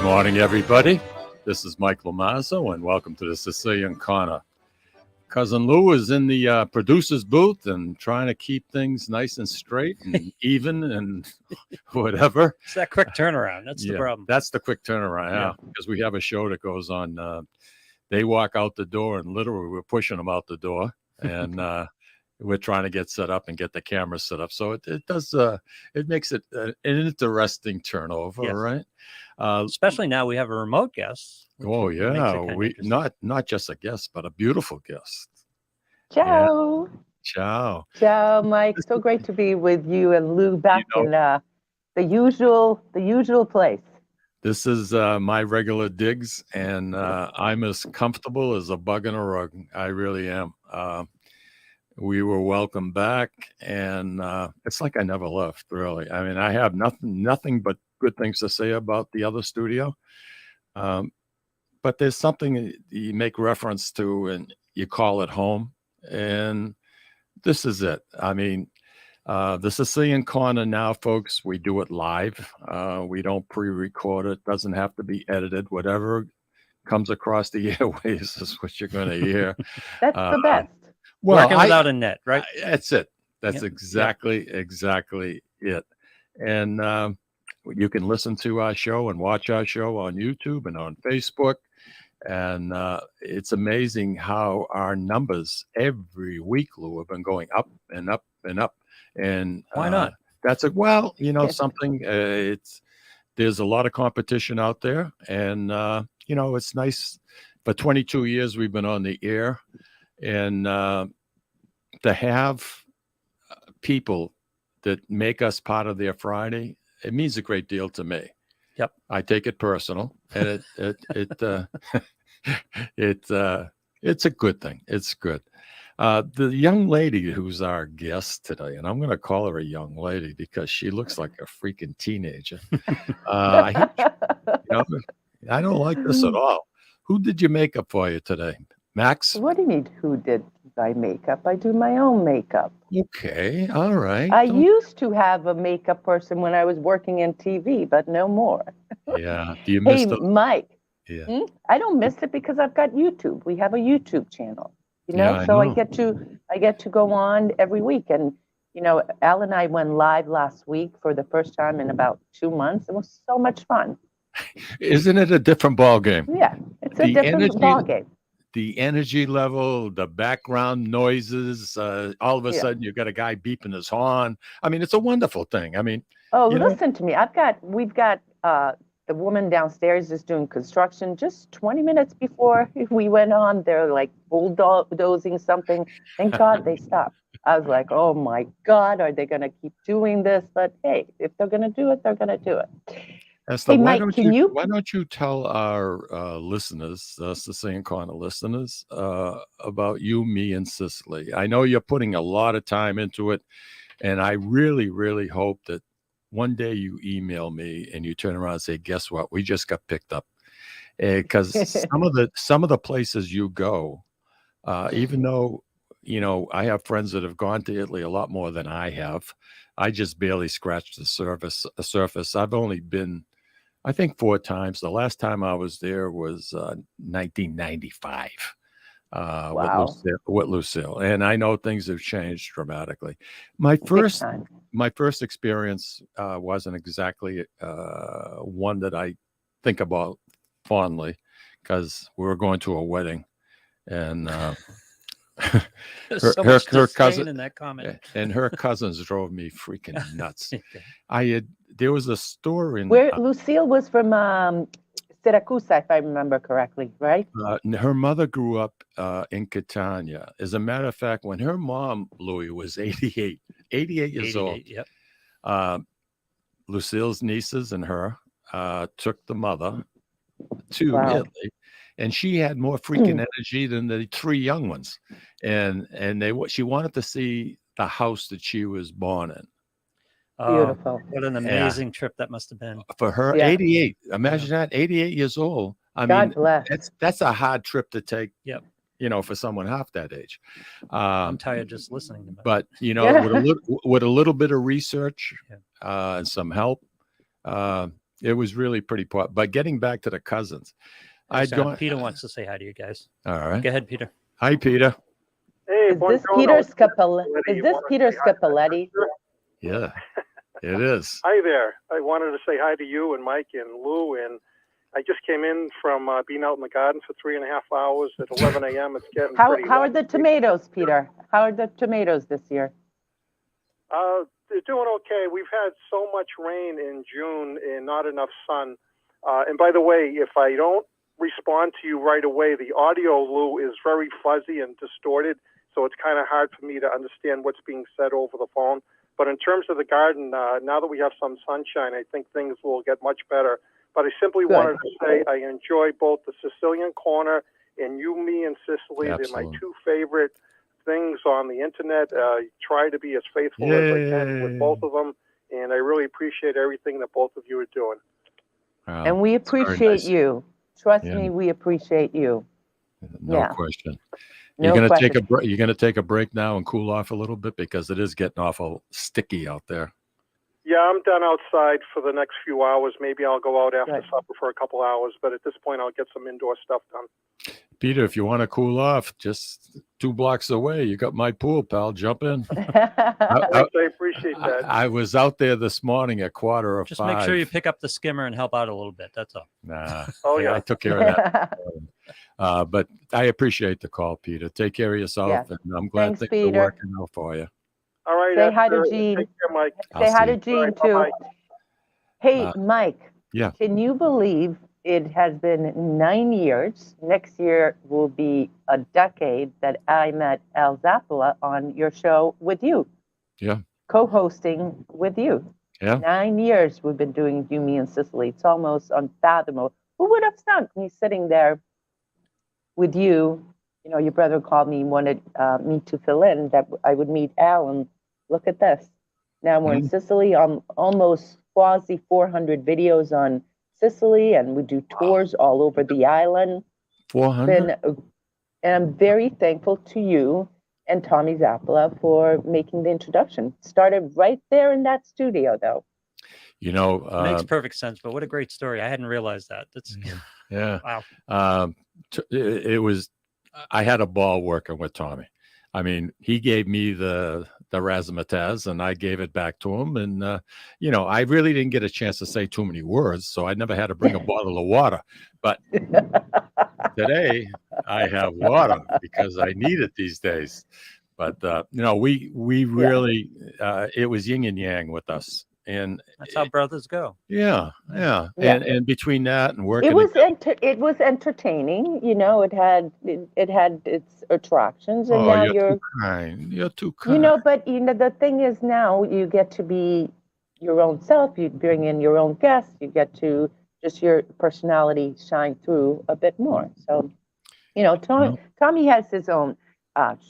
Morning, everybody. This is Mike Lamazzo, and welcome to the Sicilian Corner. Cousin Lou is in the producer's booth and trying to keep things nice and straight and even and whatever. It's that quick turnaround. That's the problem. That's the quick turnaround, because we have a show that goes on. They walk out the door, and literally we're pushing them out the door, and we're trying to get set up and get the camera set up. So it does. It makes it an interesting turnover, right? Especially now we have a remote guest. Oh yeah, we not just a guest, but a beautiful guest. Ciao. Yeah. Ciao. Ciao, Mike. So great to be with you and Lou back in the usual place. This is my regular digs, and I'm as comfortable as a bug in a rug. I really am. We were welcome back, and it's like I never left, really. I mean, I have nothing but good things to say about the other studio. But there's something you make reference to, and you call it home, and this is it. I mean, the Sicilian Corner now, folks, we do it live. We don't pre-record it. Doesn't have to be edited. Whatever comes across the airways is what you're going to hear. That's the best. Well, working without a net, right? That's it. That's exactly it. And you can listen to our show and watch our show on YouTube and on Facebook. And it's amazing how our numbers every week, Lou, have been going up and up and up. And why not? Something. There's a lot of competition out there, and it's nice. For 22 years, we've been on the air, and to have people that make us part of their Friday, it means a great deal to me. Yep, I take it personal, and it's a good thing. It's good. The young lady who's our guest today, and I'm going to call her a young lady because she looks like a freaking teenager. I don't like this at all. Who did your makeup for you today? Max? What do you mean, who did my makeup? I do my own makeup. Okay, all right. I used to have a makeup person when I was working in TV, but no more. Yeah. Do you miss Mike. Yeah. I don't miss it because I've got YouTube. We have a YouTube channel. I get to go on every week. And, Al and I went live last week for the first time in about 2 months. It was so much fun. Isn't it a different ball game? Yeah, it's a different ball game. The energy level, the background noises, all of a sudden you've got a guy beeping his horn. I mean, it's a wonderful thing. I mean, listen to me. We've got the woman downstairs is doing construction. Just 20 minutes before we went on, they're like bulldozing something. Thank God they stopped. I was like, oh my God, are they going to keep doing this? But hey, if they're going to do it, they're going to do it. Eszter, why don't you tell our listeners, the Sicilian Corner listeners, about you, me, and Sicily? I know you're putting a lot of time into it, and I really, really hope that one day you email me and you turn around and say, guess what? We just got picked up. Because some of the places you go, even though, I have friends that have gone to Italy a lot more than I have. I just barely scratched the surface. I've only been, I think, 4 times. The last time I was there was 1995. Wow. With Lucille. And I know things have changed dramatically. My first experience wasn't exactly one that I think about fondly, because we were going to a wedding, and her cousin in that comment, and her cousins drove me freaking nuts. There was a store in where Lucille was from. Syracuse, if I remember correctly, right? Her mother grew up in Catania. As a matter of fact, when her mom, Louis, was 88 years old, Lucille's nieces and her took the mother to Italy, and she had more freaking energy than the 3 young ones. And she wanted to see the house that she was born in. Beautiful. What an amazing trip that must have been. For her, 88. Imagine that, 88 years old. I mean, that's a hard trip to take. Yep. For someone half that age. I'm tired just listening to that. But, with a little bit of research and some help, it was really pretty poor. But getting back to the cousins, Peter wants to say hi to you guys. All right. Go ahead, Peter. Hi, Peter. Hey, is this Peter Scapelletti? Yeah, it is. Hi there. I wanted to say hi to you and Mike and Lou, and I just came in from being out in the garden for 3.5 hours at 11 a.m. It's getting pretty How are the tomatoes, Peter? How are the tomatoes this year? They're doing okay. We've had so much rain in June and not enough sun. And by the way, if I don't respond to you right away, the audio, Lou, is very fuzzy and distorted, so it's kind of hard for me to understand what's being said over the phone. But in terms of the garden, now that we have some sunshine, I think things will get much better. But I simply wanted to say I enjoy both the Sicilian Corner and You, Me, and Sicily. Absolutely. They're my two favorite things on the internet. Try to be as faithful as I can with both of them, and I really appreciate everything that both of you are doing. And we appreciate you. Trust me, we appreciate you. No question. No You're question. gonna take a break now and cool off a little bit because it is getting awful sticky out there. Yeah, I'm done outside for the next few hours. Maybe I'll go out after supper for a couple hours, but at this point, I'll get some indoor stuff done. Peter, if you want to cool off, just 2 blocks away, you got my pool, pal. Jump in. I appreciate that. I was out there this morning at 4:45. Just make sure you pick up the skimmer and help out a little bit. That's all. Nah. Oh, yeah. I took care of that. But I appreciate the call, Peter. Take care of yourself, and I'm glad things are working out for you. All right. Say hi to Gene. Take care, Mike. Say hi to Gene, too. Bye-bye. Hey, Mike. Yeah. Can you believe it has been 9 years? Next year will be a decade that I met Al Zappola on your show with you. Yeah. Co-hosting with you. Yeah. 9 years we've been doing You, Me, and Sicily. It's almost unfathomable. Who would have thunk me sitting there with you? You know, your brother called me, wanted me to fill in, that I would meet Al, and look at this. Now we're in Sicily. I'm almost quasi 400 videos on Sicily, and we do tours all over the island. 400? And I'm very thankful to you and Tommy Zappola for making the introduction. Started right there in that studio, though. You know, makes perfect sense, but what a great story. I hadn't realized that. That's wow. It was, I had a ball working with Tommy. I mean, he gave me the razzmatazz and I gave it back to him. And, you know, I really didn't get a chance to say too many words, so I never had to bring a bottle of water. But today I have water because I need it these days. But, you know, we really, it was yin and yang with us. And that's how brothers go. Yeah. And between that and working, it was entertaining. You know, it had its attractions, and now you're too kind. You're too kind. You know, but you know the thing is, now you get to be your own self. You bring in your own guests. You get to just your personality shine through a bit more. So, you know, Tommy has his own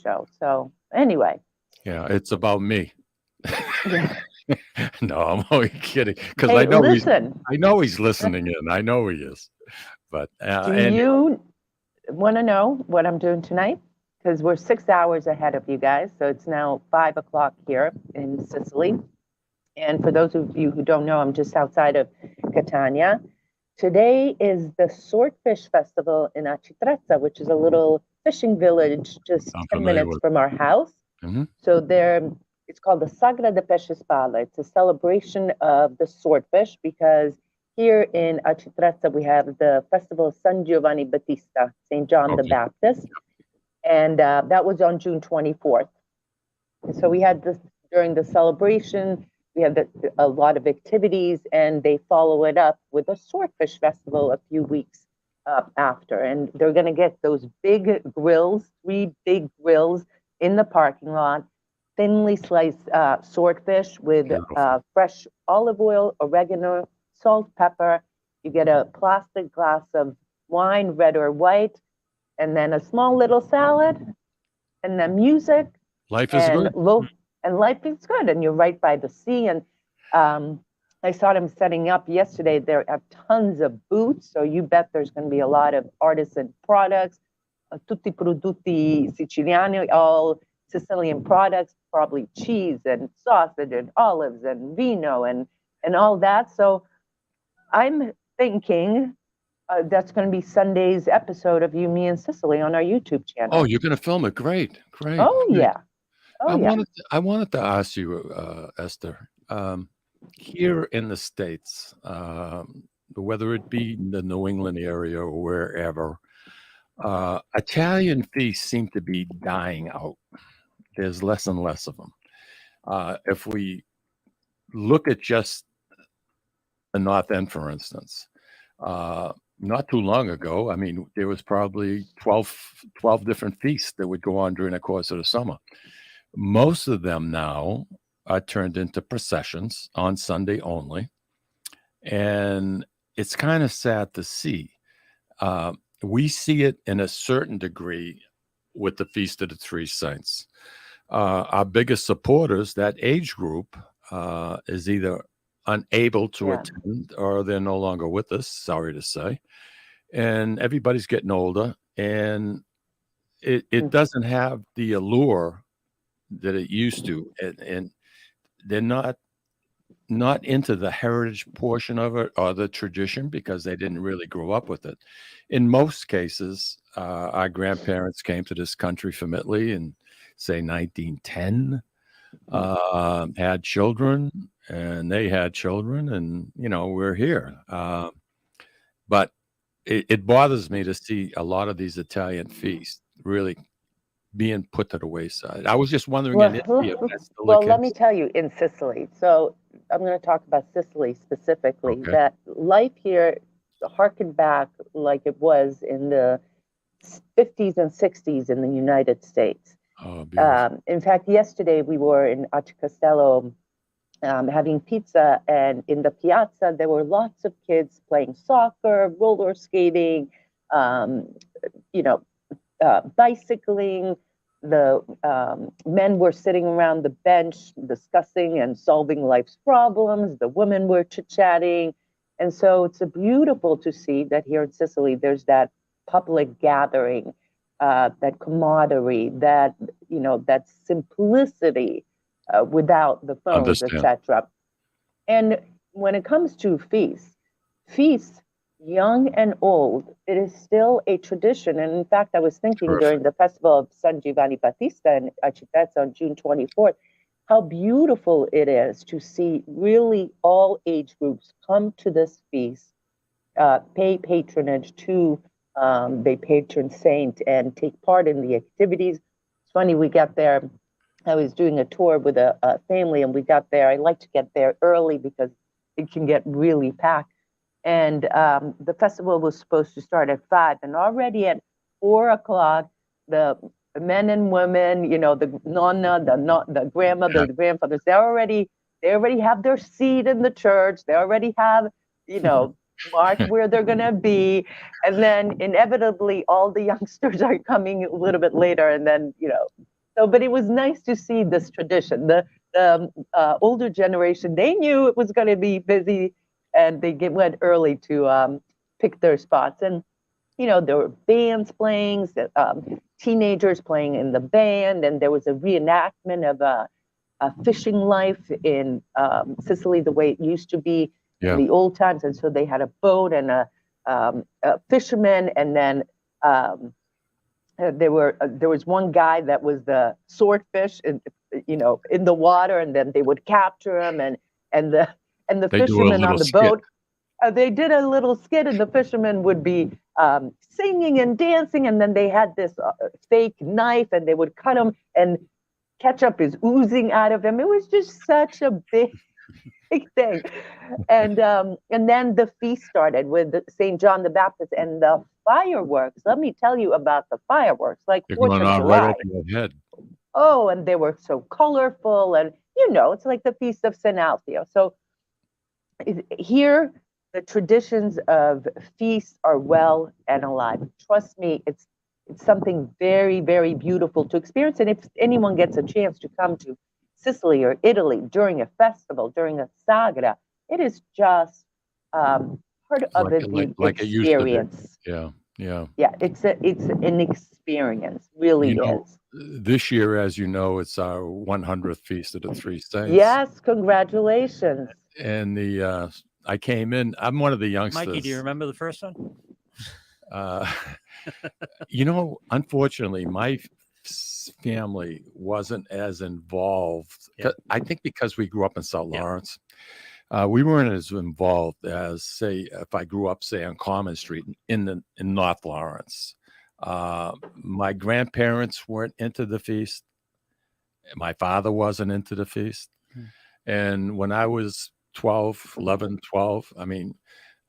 show. So anyway. Yeah, it's about me. Yeah. No, I'm only kidding. Because hey, I know he's listening in. I know he is. But do you want to know what I'm doing tonight? Because we're 6 hours ahead of you guys. So it's now 5 o'clock here in Sicily. And for those of you who don't know, I'm just outside of Catania. Today is the Swordfish Festival in Acitrezza, which is a little fishing village just 10 minutes from our house. Mm-hmm. So it's called the Sagra de Pesce Spada. It's a celebration of the swordfish because here in Acitrezza we have the festival of San Giovanni Battista, St. John the Baptist, and that was on June 24th. And so we had this during the celebration. We had a lot of activities, and they follow it up with a swordfish festival a few weeks after. And they're going to get those big grills, 3 big grills in the parking lot. Thinly sliced swordfish with fresh olive oil, oregano, salt, pepper. You get a plastic glass of wine, red or white, and then a small little salad, and then music. Life is good. And life is good, and you're right by the sea. And I saw them setting up yesterday. There are tons of booths, so you bet there's going to be a lot of artisan products, tutti prodotti siciliani, all Sicilian products, probably cheese and sausage and olives and vino and all that. So I'm thinking that's going to be Sunday's episode of You, Me, and Sicily on our YouTube channel. Oh, you're going to film it? Great, great. Oh, great. yeah. Oh, yeah. I wanted to ask you, Esther, here in the States, whether it be in the New England area or wherever, Italian feasts seem to be dying out. There's less and less of them. If we look at just the North End, for instance, not too long ago, I mean, there was probably 12 different feasts that would go on during the course of the summer. Most of them now are turned into processions on Sunday only. And it's kind of sad to see. We see it in a certain degree with the Feast of the Three Saints. Our biggest supporters, that age group, is either unable to attend or they're no longer with us, sorry to say. And everybody's getting older, and it doesn't have the allure that it used to. And they're not into the heritage portion of it or the tradition because they didn't really grow up with it. In most cases, our grandparents came to this country from Italy in, say, 1910, had children, and they had children, and, we're here. But it bothers me to see a lot of these Italian feasts really being put to the wayside. I was just wondering in Italy if that's still the case. Let me tell you, in Sicily, so I'm going to talk about Sicily specifically, that life here harkened back like it was in the 50s and 60s in the United States. Oh, beautiful. In fact, yesterday we were in Castello having pizza, and in the piazza there were lots of kids playing soccer, roller skating, bicycling. The men were sitting around the bench discussing and solving life's problems. The women were chit-chatting. And so it's beautiful to see that here in Sicily, there's that public gathering, that camaraderie, that simplicity without the phones, etc. And when it comes to feasts, young and old, it is still a tradition. And in fact, I was thinking during the festival of San Giovanni Battista in Acitezza on June 24th, how beautiful it is to see really all age groups come to this feast, pay patronage to the patron saint, and take part in the activities. It's funny, we got there. I was doing a tour with a family, and we got there. I like to get there early because it can get really packed. And the festival was supposed to start at 5, and already at 4 o'clock, the men and women, the nonna, the grandmother, the grandfathers, they already have their seat in the church. They already have, marked where they're gonna be, and then inevitably all the youngsters are coming a little bit later, and then So, but it was nice to see this tradition. The older generation, they knew it was going to be busy, and they went early to pick their spots. And, there were bands playing, teenagers playing in the band, and there was a reenactment of a fishing life in Sicily the way it used to be in the old times. And so they had a boat and a fisherman, and then there was one guy that was the swordfish, in the water, and then they would capture him, and the fishermen on the boat. They did a little skit, and the fishermen would be singing and dancing, and then they had this fake knife, and they would cut him, and ketchup is oozing out of him. It was just such a big thing. And then the feast started with St. John the Baptist and the fireworks. Let me tell you about the fireworks. Like they're going on right over your head. Oh, and they were so colorful, and it's like the Feast of St. Alfio. So here, the traditions of feasts are well and alive. Trust me, it's something very, very beautiful to experience. And if anyone gets a chance to come to Sicily or Italy during a festival, during a sagra, it is just part of the experience. Yeah. It's an experience, really is. This year, as you know, it's our 100th Feast of the Three Saints. Yes, congratulations. And the I came in. I'm one of the youngsters. Mikey, do you remember the first one? Unfortunately, my family wasn't as involved. Yeah. I think because we grew up in South Lawrence, we weren't as involved as, say, if I grew up, say, on Common Street in North Lawrence. My grandparents weren't into the feast. My father wasn't into the feast. And when I was 11, 12, I mean,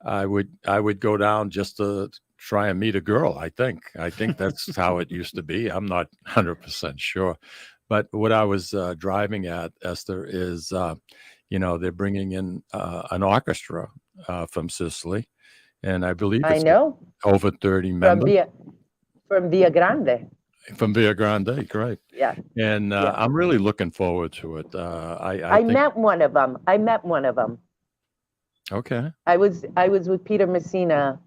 I would go down just to try and meet a girl. I think that's how it used to be. I'm not 100% sure. But what I was driving at, Esther, is, they're bringing in an orchestra from Sicily. And I believe it's over 30 members. From Via Grande. From Via Grande, correct. Yeah. And I'm really looking forward to it. I met one of them. Okay. I was with Peter Messina a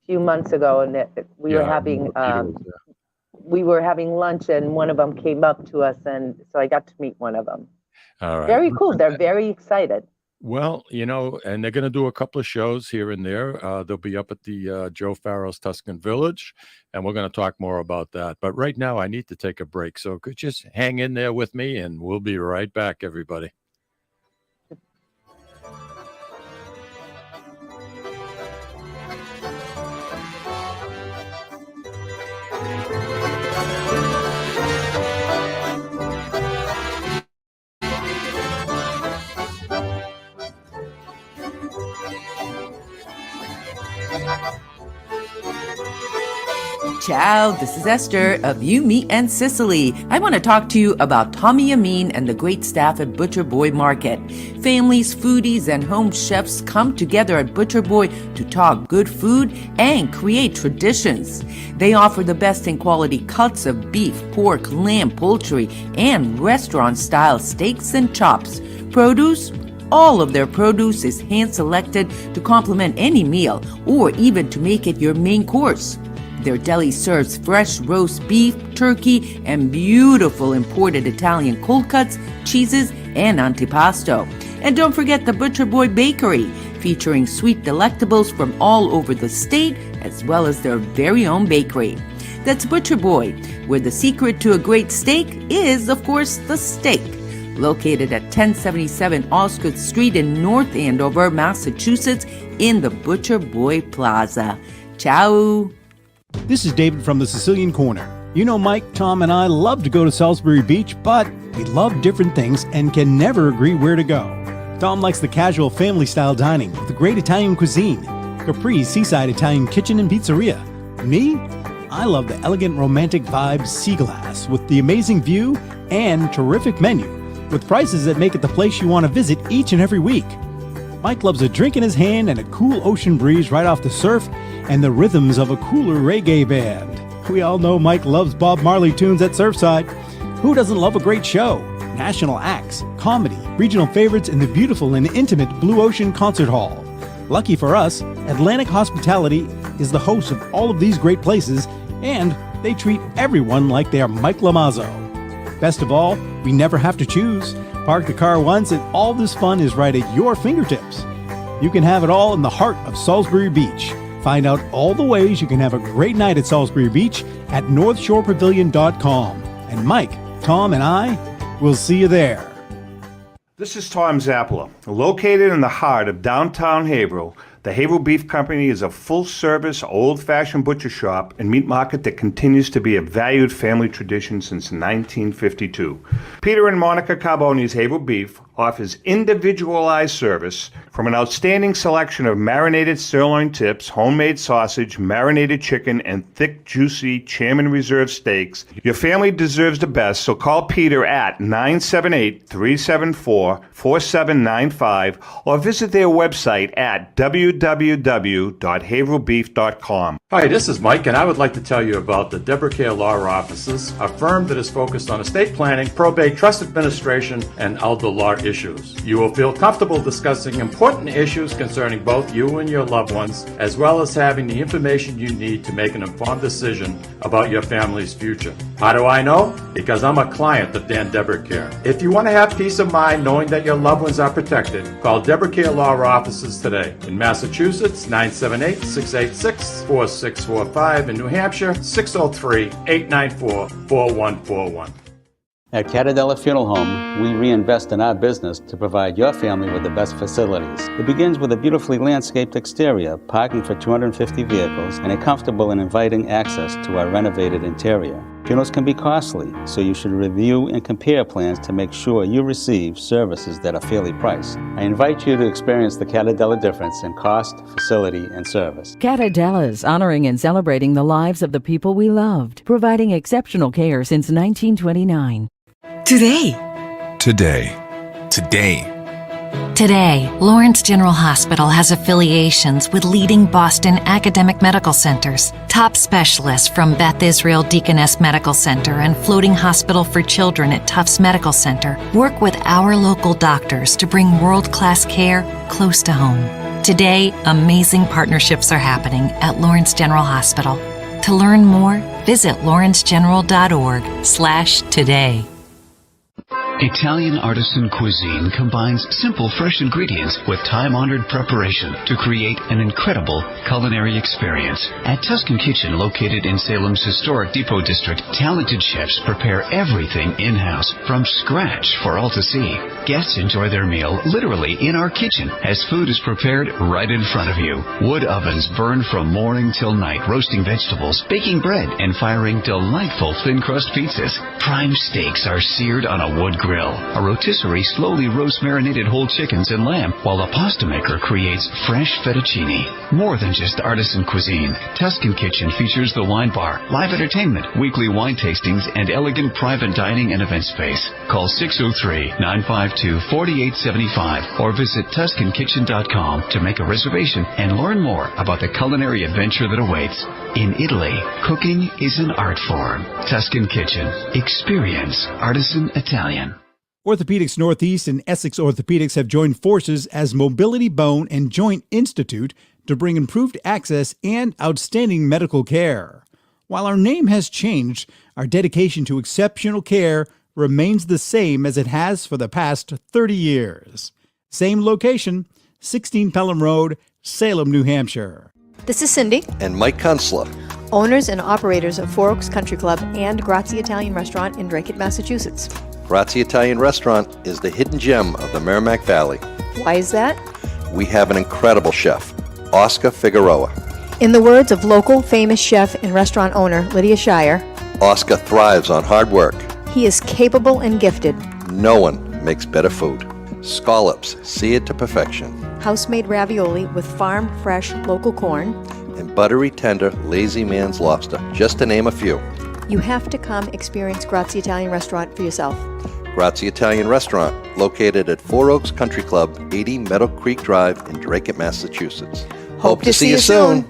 few months ago, and we were having lunch, and one of them came up to us, and so I got to meet one of them. All right. Very cool. They're very excited. Well, and they're going to do a couple of shows here and there. They'll be up at the Joe Farrell's Tuscan Village, and we're going to talk more about that. But right now, I need to take a break. So could you just hang in there with me, and we'll be right back, everybody. Ciao, this is Esther of You, Me, and Sicily. I want to talk to you about Tommy Amin and the great staff at Butcher Boy Market. Families, foodies, and home chefs come together at Butcher Boy to talk good food and create traditions. They offer the best in quality cuts of beef, pork, lamb, poultry, and restaurant-style steaks and chops. Produce? All of their produce is hand-selected to complement any meal or even to make it your main course. Their deli serves fresh roast beef, turkey, and beautiful imported Italian cold cuts, cheeses, and antipasto. And don't forget the Butcher Boy Bakery, featuring sweet delectables from all over the state, as well as their very own bakery. That's Butcher Boy, where the secret to a great steak is, of course, the steak. Located at 1077 Osgood Street in North Andover, Massachusetts, in the Butcher Boy Plaza. Ciao! This is David from the Sicilian Corner. You know, Mike, Tom, and I love to go to Salisbury Beach, but we love different things and can never agree where to go. Tom likes the casual family-style dining with the great Italian cuisine, Capri's Seaside Italian Kitchen and Pizzeria. Me? I love the elegant romantic vibes Sea Glass with the amazing view and terrific menu, with prices that make it the place you want to visit each and every week. Mike loves a drink in his hand and a cool ocean breeze right off the surf and the rhythms of a cooler reggae band. We all know Mike loves Bob Marley tunes at Surfside. Who doesn't love a great show? National acts, comedy, regional favorites in the beautiful and intimate Blue Ocean Concert Hall. Lucky for us, Atlantic Hospitality is the host of all of these great places, and they treat everyone like they are Mike Lamazzo. Best of all, we never have to choose. Park the car once and all this fun is right at your fingertips. You can have it all in the heart of Salisbury Beach. Find out all the ways you can have a great night at Salisbury Beach at northshorepavilion.com. And Mike, Tom, and I will see you there. This is Tom Zappala. Located in the heart of downtown Haverhill, the Haverhill Beef Company is a full-service, old-fashioned butcher shop and meat market that continues to be a valued family tradition since 1952. Peter and Monica Carboni's Haverhill Beef offers individualized service from an outstanding selection of marinated sirloin tips, homemade sausage, marinated chicken, and thick, juicy Chairman Reserve steaks. Your family deserves the best, so call Peter at 978-374-4795 or visit their website at www.haverhillbeef.com. Hi, this is Mike, and I would like to tell you about the Deborah Care Law Offices, a firm that is focused on estate planning, probate, trust administration, and elder law issues. You will feel comfortable discussing important issues concerning both you and your loved ones, as well as having the information you need to make an informed decision about your family's future. How do I know? Because I'm a client of Dan Deborah Care. If you want to have peace of mind knowing that your loved ones are protected, call Deborah Care Law Offices today. In Massachusetts, 978-686-4645. In New Hampshire, 603-894-4141. At Catadella Funeral Home, we reinvest in our business to provide your family with the best facilities. It begins with a beautifully landscaped exterior, parking for 250 vehicles, and a comfortable and inviting access to our renovated interior. Funerals can be costly, so you should review and compare plans to make sure you receive services that are fairly priced. I invite you to experience the Catadella difference in cost, facility, and service. Catadella's honoring and celebrating the lives of the people we loved, providing exceptional care since 1929. Today, Lawrence General Hospital has affiliations with leading Boston academic medical centers. Top specialists from Beth Israel Deaconess Medical Center and Floating Hospital for Children at Tufts Medical Center work with our local doctors to bring world-class care close to home. Today, amazing partnerships are happening at Lawrence General Hospital. To learn more, visit lawrencegeneral.org/today. Italian artisan cuisine combines simple, fresh ingredients with time-honored preparation to create an incredible culinary experience. At Tuscan Kitchen, located in Salem's historic Depot District, talented chefs prepare everything in-house from scratch for all to see. Guests enjoy their meal literally in our kitchen as food is prepared right in front of you. Wood ovens burn from morning till night, roasting vegetables, baking bread, and firing delightful thin-crust pizzas. Prime steaks are seared on a wood grill. A rotisserie slowly roasts marinated whole chickens and lamb, while a pasta maker creates fresh fettuccine. More than just artisan cuisine, Tuscan Kitchen features the wine bar, live entertainment, weekly wine tastings, and elegant private dining and event space. Call 603-952-4875 or visit TuscanKitchen.com to make a reservation and learn more about the culinary adventure that awaits. In Italy, cooking is an art form. Tuscan Kitchen. Experience artisan Italian. Orthopedics Northeast and Essex Orthopedics have joined forces as Mobility Bone and Joint Institute to bring improved access and outstanding medical care. While our name has changed, our dedication to exceptional care remains the same as it has for the past 30 years. Same location, 16 Pelham Road, Salem, New Hampshire. This is Cindy and Mike Kunstler, owners and operators of Four Oaks Country Club and Grazie Italian Restaurant in Drake, Massachusetts. Grazie Italian Restaurant is the hidden gem of the Merrimack Valley. Why is that? We have an incredible chef, Oscar Figueroa. In the words of local famous chef and restaurant owner Lydia Shire, Oscar thrives on hard work. He is capable and gifted. No one makes better food. Scallops, seared to perfection. House-made ravioli with farm-fresh local corn. And buttery, tender, lazy man's lobster, just to name a few. You have to come experience Grazie Italian Restaurant for yourself. Grazie Italian Restaurant, located at Four Oaks Country Club, 80 Meadow Creek Drive in Drake, Massachusetts. Hope to see you soon.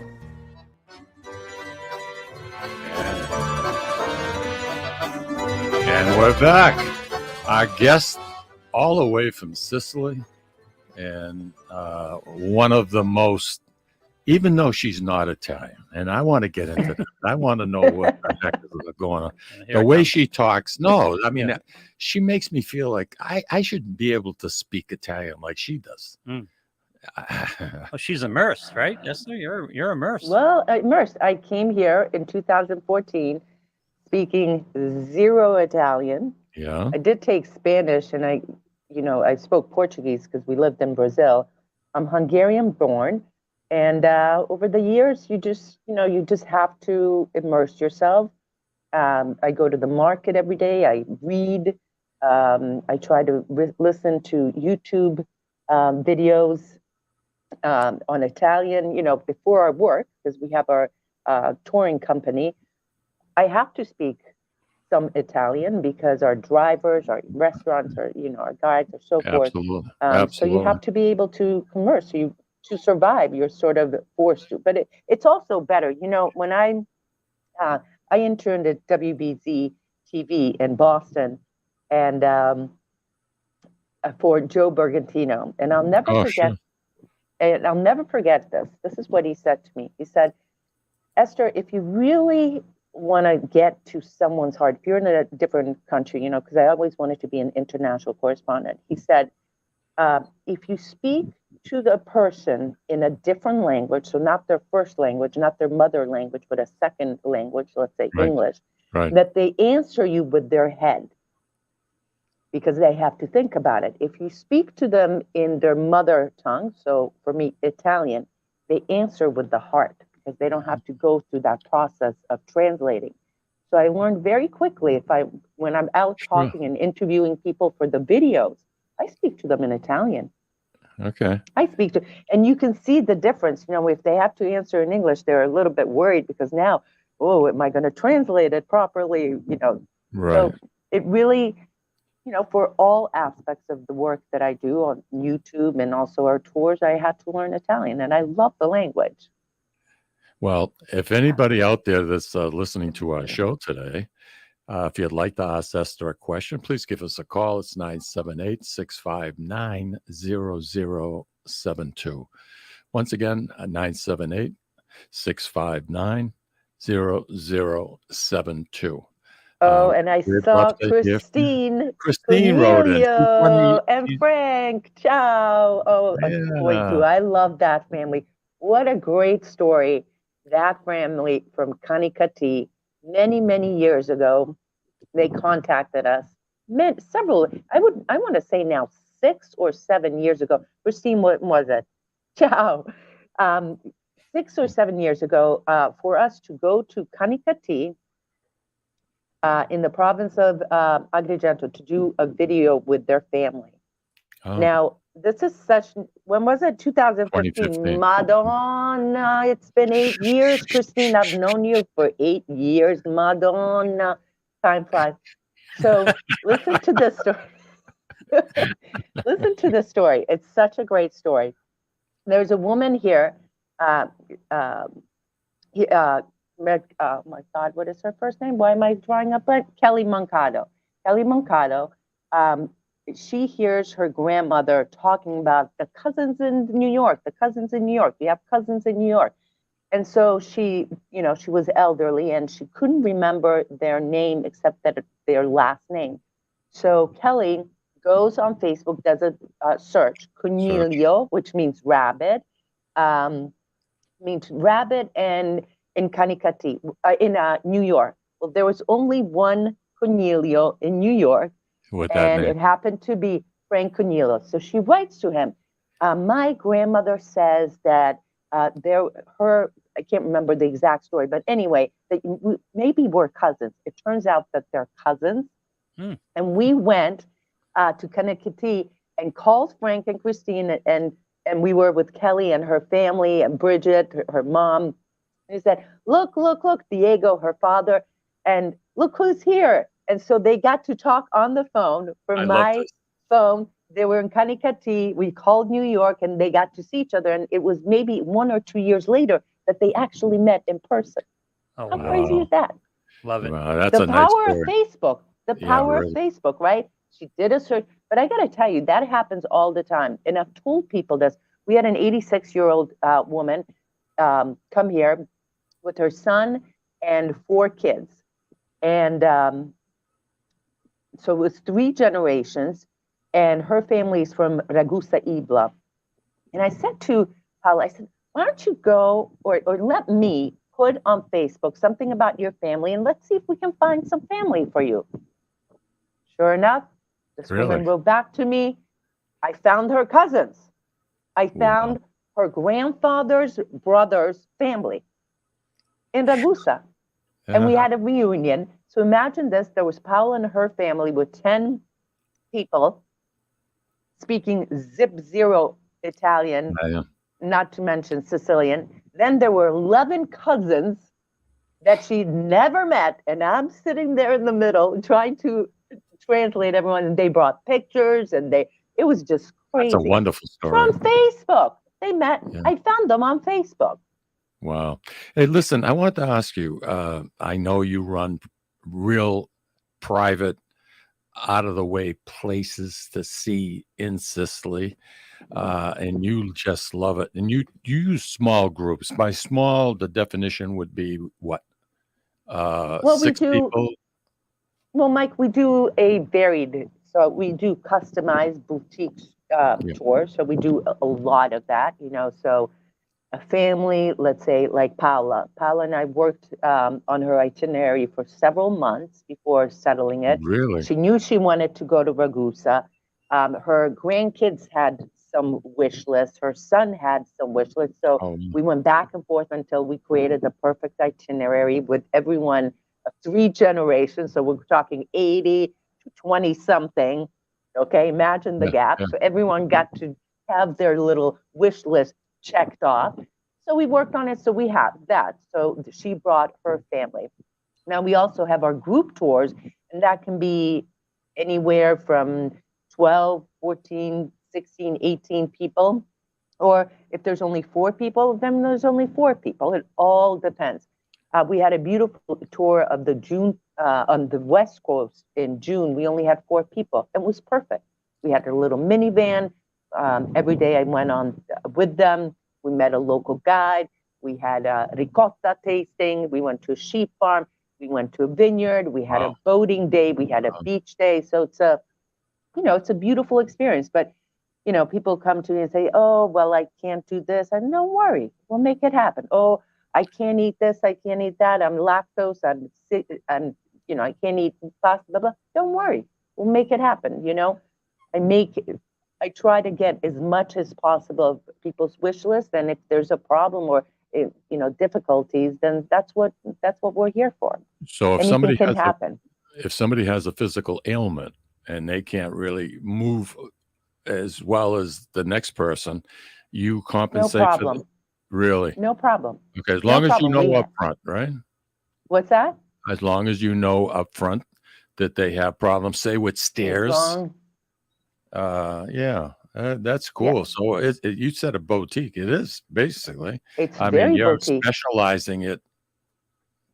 And we're back. Our guest, all the way from Sicily, and one of the most, even though she's not Italian, and I want to get into that. I want to know what the heck is going on. The way she talks, no, I mean, she makes me feel like I should be able to speak Italian like she does. Well, she's immersed, right? Yes, sir. You're immersed. Well, immersed. I came here in 2014 speaking zero Italian. Yeah. I did take Spanish, and I spoke Portuguese because we lived in Brazil. I'm Hungarian born. And over the years, you just have to immerse yourself. I go to the market every day. I read. I try to listen to YouTube videos on Italian, before our work, because we have our touring company. I have to speak some Italian because our drivers, our restaurants, our guides, or so forth. Absolutely. So you have to be able to immerse. To survive, you're sort of forced to. But it's also better. When I interned at WBZ TV in Boston, and for Joe Bergantino, and I'll never forget. Sure. And I'll never forget this. This is what he said to me. He said, "Esther, if you really want to get to someone's heart, if you're in a different country, you know, because I always wanted to be an international correspondent," he said, if you speak to the person in a different language, so not their first language, not their mother language, but a second language, let's say Right. English, Right. that they answer you with their head because they have to think about it. If you speak to them in their mother tongue, so for me, Italian, they answer with the heart because they don't have to go through that process of translating. So I learned very quickly when I'm out talking and interviewing people for the videos, I speak to them in Italian. Okay. I speak to, and you can see the difference. You know, if they have to answer in English, they're a little bit worried because now, oh, am I going to translate it properly? You know, Right. so it really, you know, for all aspects of the work that I do on YouTube and also our tours, I had to learn Italian, and I love the language. Well, if anybody out there that's listening to our show today, if you'd like to ask Eszter a question, please give us a call. It's 978-659-0072. Once again, 978-659-0072. Oh, and I we'd saw love to hear from you. Christine, Christine wrote in. Cornelio, and Frank. Ciao. Oh, boy, too. I love that family. What a great story. That family from Kanikati, many, many years ago, they contacted us. Several, I want to say now 6 or 7 years ago. Christine, what was it? Ciao. 6 or 7 years ago, for us to go to Kanikati, in the province of Agrigento, to do a video with their family. Oh. Now, this is when was it? 2015. 2015. Madonna, it's been 8 years, Christine. I've known you for 8 years. Madonna, time flies. So listen to this story. Listen to this story. It's such a great story. There's a woman here. Oh my God, what is her first name? Why am I drawing up it? Kelly Moncado. Kelly Moncado. She hears her grandmother talking about the cousins in New York. The cousins in New York. We have cousins in New York. And so she, you know, she was elderly and she couldn't remember their name except that their last name. So Kelly goes on Facebook, does a search, Cornelio, which means rabbit, and in Kanikati, in New York. Well, there was only one Cornelio in New York, With that name. it happened to be Frank Cornelio. So she writes to him. My grandmother says that I can't remember the exact story, but anyway, that maybe we're cousins. It turns out that they're cousins. And we went to Kanikati and called Frank and Christine, and we were with Kelly and her family and Bridget, her mom. He said, look, Diego, her father, and look who's here. And so they got to talk on the phone from my phone. They were in Kanikati. We called New York and they got to see each other. And it was maybe 1 or 2 years later that they actually met in person. Oh, How crazy is that? Love it. Wow, that's The a nice power of story. Facebook. The power of Facebook, right? She did a search. But I got to tell you, that happens all the time. And I've told people this. We had an 86-year-old woman come here with her son and 4 kids. And so it was 3 generations. And her family is from Ragusa Ibla. And I said to Paula, I said, why don't you go or let me put on Facebook something about your family and let's see if we can find some family for you. Sure enough, this woman wrote back to me. I found her cousins. I found her grandfather's brother's family in Ragusa. And we had a reunion. So imagine this, there was Paula and her family with 10 people speaking zero Italian, not to mention Sicilian. Then there were 11 cousins that she'd never met. And I'm sitting there in the middle trying to translate everyone. And they brought pictures and it was just crazy. That's a wonderful story. From Facebook. They met. Yeah. I found them on Facebook. Wow. Hey, listen, I wanted to ask you, I know you run real private out of the way places to see in Sicily, and you just love it. And you use small groups. By small, the definition would be what? Well, we 6 do. people. Well, Mike, we do a varied. So we do customized boutique Yeah. tours. So we do a lot of that. So a family, let's say like Paula. Paula and I worked on her itinerary for several months before settling it. Really? She knew she wanted to go to Ragusa. Her grandkids had some wish lists. Her son had some wish lists. So Oh, we went back and forth until we created the perfect itinerary with everyone of 3 generations. So we're talking 80 to 20 something. Okay, imagine the yeah, gap. yeah. So everyone got to have their little wish list checked off. So we worked on it. So we have that. So she brought her family. Now we also have our group tours, and that can be anywhere from 12, 14, 16, 18 people. Or if there's only 4 people, then there's only 4 people. It all depends. We had a beautiful tour of the June on the West Coast in June. We only had 4 people. It was perfect. We had a little minivan. Every day I went on with them. We met a local guide. We had a ricotta tasting. We went to a sheep farm. We went to a vineyard. We had a boating day. We had a beach day. So it's a beautiful experience. But people come to me and say, "Oh, well, I can't do this." And don't worry, we'll make it happen. "Oh, I can't eat this. I can't eat that. I'm lactose. I'm sick. I can't eat pasta." Blah, blah. Don't worry, we'll make it happen. I try to get as much as possible of people's wish list, and if there's a problem or difficulties, then that's what we're here for. So if Anything somebody can has happen. if somebody has a physical ailment and they can't really move as well as the next person, you No compensate for problem. them. Really? No problem. Okay, as No long as you problem. know up front, right? What's that? As long as you know up front that they have problems, say with As stairs. long- Yeah, that's Yeah. cool. So you said a boutique. It is basically. It's I mean, very you're boutique. specializing it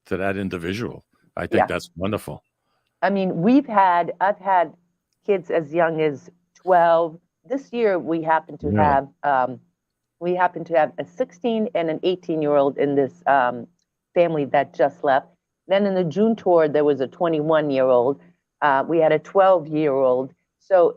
to that individual. I think Yeah. that's wonderful. I mean, I've had kids as young as 12. This year we happen to Really? have a 16 and an 18-year-old in this family that just left. Then in the June tour there was a 21-year-old. We had a 12-year-old. So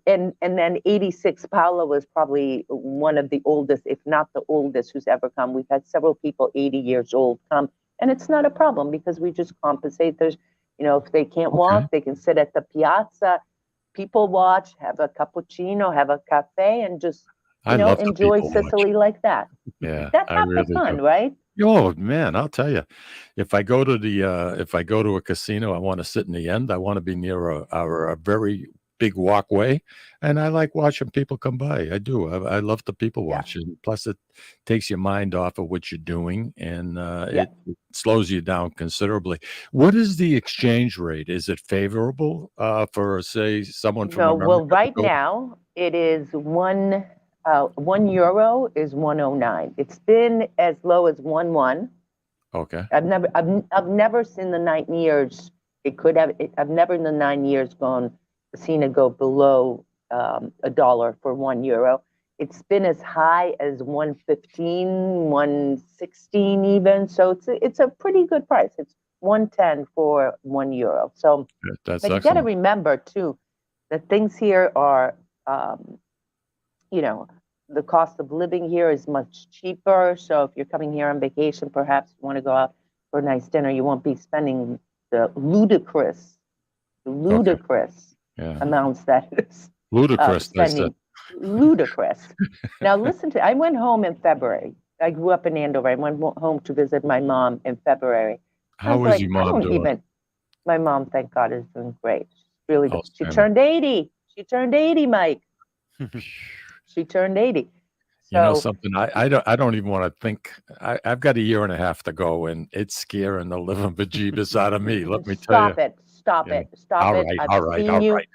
and then 86, Paula was probably one of the oldest, if not the oldest, who's ever come. We've had several people 80 years old come, and it's not a problem because we just compensate. There's, if they can't walk, they can sit at the piazza, people watch, have a cappuccino, have a cafe, and just I love to enjoy people watch. Sicily like that. Yeah, That's I half the really fun, do. right? Oh man, I'll tell you, if I go to a casino, I want to sit in the end. I want to be near a very big walkway, and I like watching people come by. I do. I love the people Yeah. watching. Plus, it takes your mind off of what you're doing, and Yeah. it slows you down considerably. What is the exchange rate? Is it favorable for, say, someone from No, America well, to right go? now it is €1 is 109. It's been as low as 1.1. Okay. I've never seen the 9 years. I've never in the 9 years seen it go below $1 for €1. It's been as high as 115, 116 even. So it's a pretty good price. It's 110 for €1. So, That's but you got to excellent. remember too that things here are, the cost of living here is much cheaper. So if you're coming here on vacation, perhaps you want to go out for a nice dinner, you won't be spending the ludicrous Yeah. amounts that is Ludicrous, they said. spending. Ludicrous. Now listen I went home in February. I grew up in Andover. I went home to visit my mom in February. How was is your mom doing? My mom, thank God, is doing great. She's really good. She Outstanding. turned 80. She turned 80, Mike. She turned 80. You know So something? I don't even want to think. I've got a year and a half to go, and it's scaring the living bejeebus out of me. Let me tell you. Stop Yeah. it. Stop All it. right, I've all right, seen all you. right.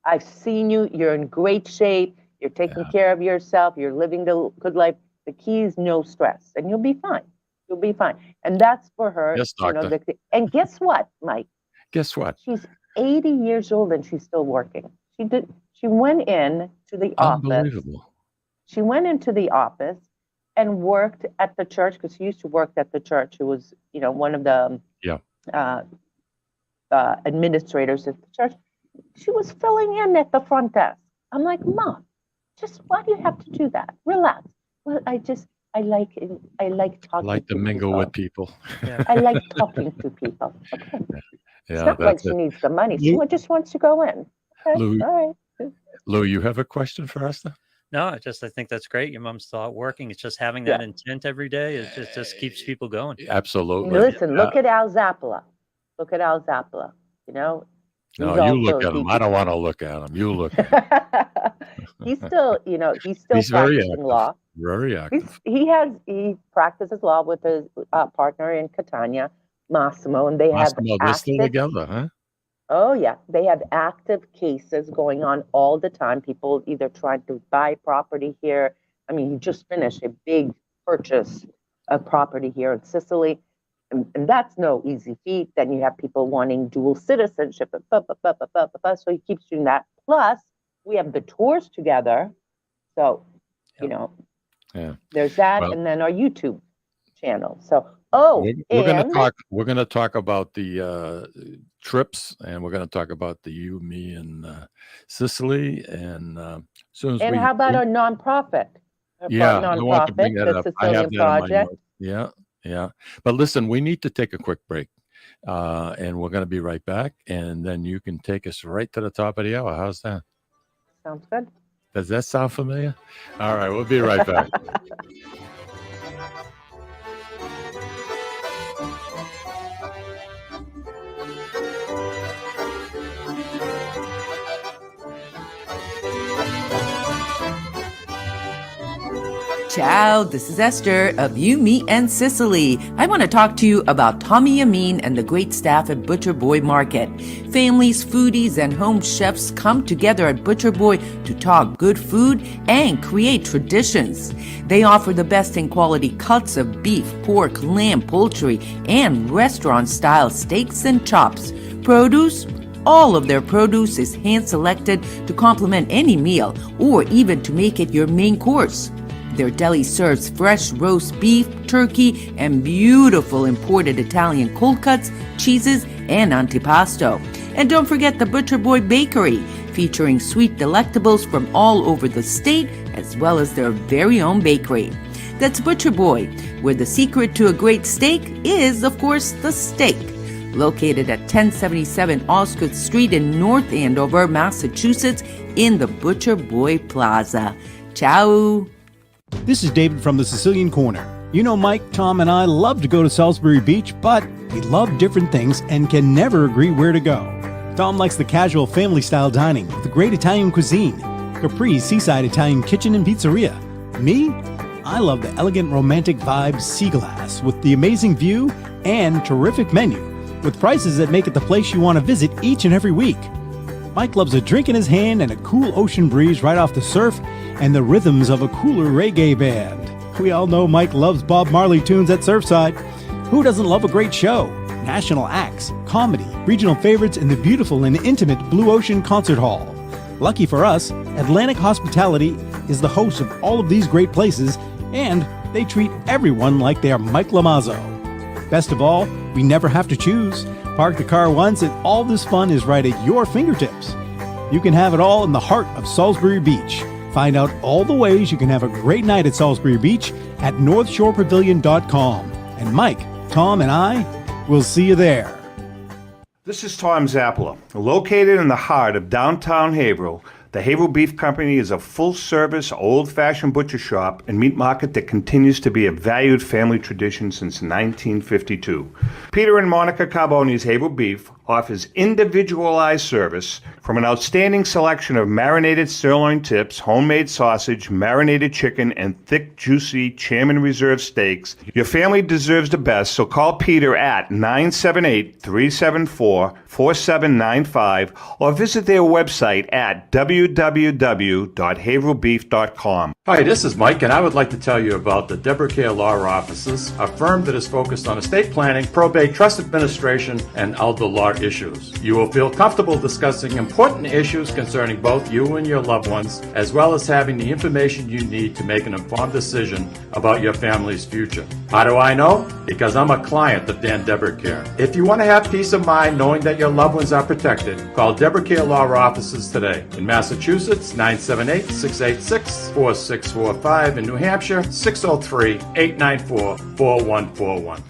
I've seen you. You're in great shape. You're taking care of yourself. You're living the good life. The key is no stress, and you'll be fine. You'll be fine. And that's for her. Yes, doctor. And guess what, Mike? Guess what? 80 years old and she's still working. She went in to the office. Unbelievable. She went into the office and worked at the church because she used to work at the church. It was, one of the administrators at the church. She was filling in at the front desk. I'm like, Mom, why do you have to do that? Relax. Well, I like talking. I like to mingle people. with people. Yeah. I like talking to people. Okay. Yeah, It's not like that's she it. needs the money. She just wants to go in. Okay. Lou, All right. Lou, you have a question for Eszter? No, I think that's great. Your mom's still out working. It's just having that intent every day. It just keeps people going. Absolutely. Listen, look at Al Zappola. Look at Al Zappola. No, you look at him. I don't want to look at him. You look at him. He's still, He's very practicing active. law. Very active. He practices law with his partner in Catania, Massimo, and they Massimo, they're have still together, huh? Oh yeah, they have active cases going on all the time. People either trying to buy property here. I mean, he just finished a big purchase of property here in Sicily, and that's no easy feat. Then you have people wanting dual citizenship, so he keeps doing that. Plus, we have the tours together, so there's that, and then our YouTube channel. So we're gonna talk about the trips, and we're gonna talk about the you, me, and Sicily, and as soon as how about our nonprofit? I want to bring that the up. Sicilian Project. Yeah. But listen, we need to take a quick break, and we're gonna be right back, and then you can take us right to the top of the hour. How's that? Sounds good. Does that sound familiar? All right, we'll be right back. Ciao, this is Eszter of You, Me, and Sicily. I want to talk to you about Tommy Amin and the great staff at Butcher Boy Market. Families, foodies, and home chefs come together at Butcher Boy to talk good food and create traditions. They offer the best in quality cuts of beef, pork, lamb, poultry, and restaurant-style steaks and chops. Produce? All of their produce is hand-selected to complement any meal or even to make it your main course. Their deli serves fresh roast beef, turkey, and beautiful imported Italian cold cuts, cheeses, and antipasto. And don't forget the Butcher Boy Bakery, featuring sweet delectables from all over the state, as well as their very own bakery. That's Butcher Boy, where the secret to a great steak is, of course, the steak. Located at 1077 Osgood Street in North Andover, Massachusetts, in the Butcher Boy Plaza. Ciao! This is David from the Sicilian Corner. You know, Mike, Tom, and I love to go to Salisbury Beach, but we love different things and can never agree where to go. Tom likes the casual family-style dining with the great Italian cuisine, Capri's Seaside Italian Kitchen and Pizzeria. Me? I love the elegant romantic vibe Sea Glass with the amazing view and terrific menu, with prices that make it the place you want to visit each and every week. Mike loves a drink in his hand and a cool ocean breeze right off the surf and the rhythms of a cooler reggae band. We all know Mike loves Bob Marley tunes at Surfside. Who doesn't love a great show? National acts, comedy, regional favorites in the beautiful and intimate Blue Ocean Concert Hall. Lucky for us, Atlantic Hospitality is the host of all of these great places, and they treat everyone like they are Mike Lamazzo. Best of all, we never have to choose. Park the car once and all this fun is right at your fingertips. You can have it all in the heart of Salisbury Beach. Find out all the ways you can have a great night at Salisbury Beach at northshorepavilion.com. And Mike, Tom, and I will see you there. This is Tom Zappola. Located in the heart of downtown Haverhill, the Haverhill Beef Company is a full-service, old-fashioned butcher shop and meat market that continues to be a valued family tradition since 1952. Peter and Monica Carboni's Haverhill Beef offers individualized service from an outstanding selection of marinated sirloin tips, homemade sausage, marinated chicken, and thick, juicy Chairman Reserve steaks. Your family deserves the best, so call Peter at 978-374-4795 or visit their website at www.haverhillbeef.com. Hi, this is Mike, and I would like to tell you about the Deborah Care Law Offices, a firm that is focused on estate planning, probate, trust administration, and elder law about issues. You will feel comfortable discussing important issues concerning both you and your loved ones, as well as having the information you need to make an informed decision about your family's future. How do I know? Because I'm a client of Dan Deborah Care. If you want to have peace of mind knowing that your loved ones are protected, call Deborah Care Law Offices today. In Massachusetts, 978-686-4645. In New Hampshire, 603-894-4141.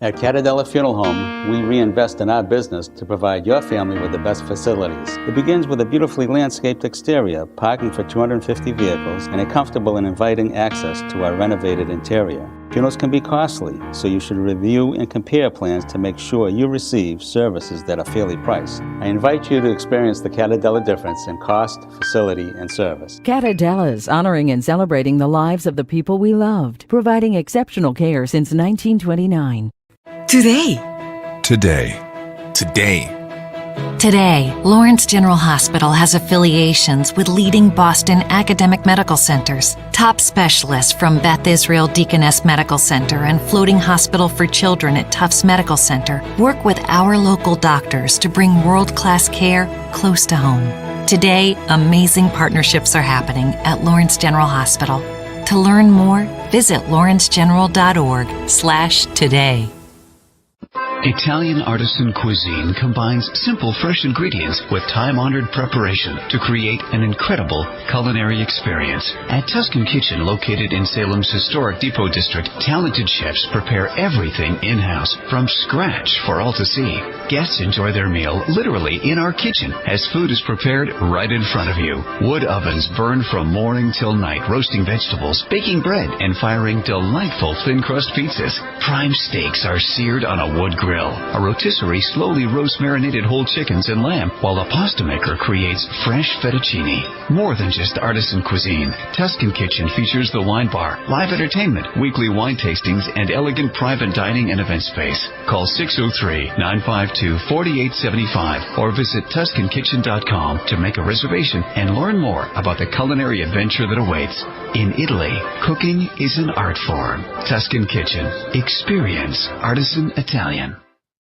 At Catadella Funeral Home, we reinvest in our business to provide your family with the best facilities. It begins with a beautifully landscaped exterior, parking for 250 vehicles, and a comfortable and inviting access to our renovated interior. Funerals can be costly, so you should review and compare plans to make sure you receive services that are fairly priced. I invite you to experience the Catadella difference in cost, facility, and service. Catadella's honoring and celebrating the lives of the people we loved, providing exceptional care since 1929. Today. Today, Lawrence General Hospital has affiliations with leading Boston academic medical centers. Top specialists from Beth Israel Deaconess Medical Center and Floating Hospital for Children at Tufts Medical Center work with our local doctors to bring world-class care close to home. Today, amazing partnerships are happening at Lawrence General Hospital. To learn more, visit lawrencegeneral.org/today. Italian artisan cuisine combines simple, fresh ingredients with time-honored preparation to create an incredible culinary experience. At Tuscan Kitchen, located in Salem's historic Depot District, talented chefs prepare everything in-house from scratch for all to see. Guests enjoy their meal literally in our kitchen as food is prepared right in front of you. Wood ovens burn from morning till night, roasting vegetables, baking bread, and firing delightful thin-crust pizzas. Prime steaks are seared on a wood grill. A rotisserie slowly roasts marinated whole chickens and lamb, while a pasta maker creates fresh fettuccine. More than just artisan cuisine, Tuscan Kitchen features the wine bar, live entertainment, weekly wine tastings, and elegant private dining and event space. Call 603-952-4875 or visit TuscanKitchen.com to make a reservation and learn more about the culinary adventure that awaits. In Italy, cooking is an art form. Tuscan Kitchen. Experience artisan Italian.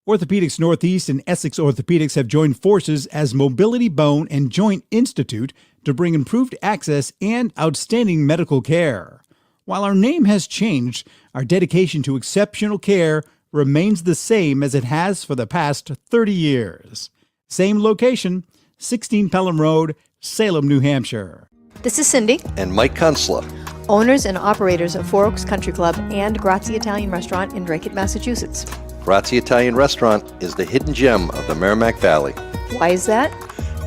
Orthopedics Northeast and Essex Orthopedics have joined forces as Mobility Bone and Joint Institute to bring improved access and outstanding medical care. While our name has changed, our dedication to exceptional care remains the same as it has for the past 30 years. Same location, 16 Pelham Road, Salem, New Hampshire. This is Cindy, And Mike Kunstler. owners and operators of Four Oaks Country Club and Grazie Italian Restaurant in Drake, Massachusetts. Grazie Italian Restaurant is the hidden gem of the Merrimack Valley. Why is that?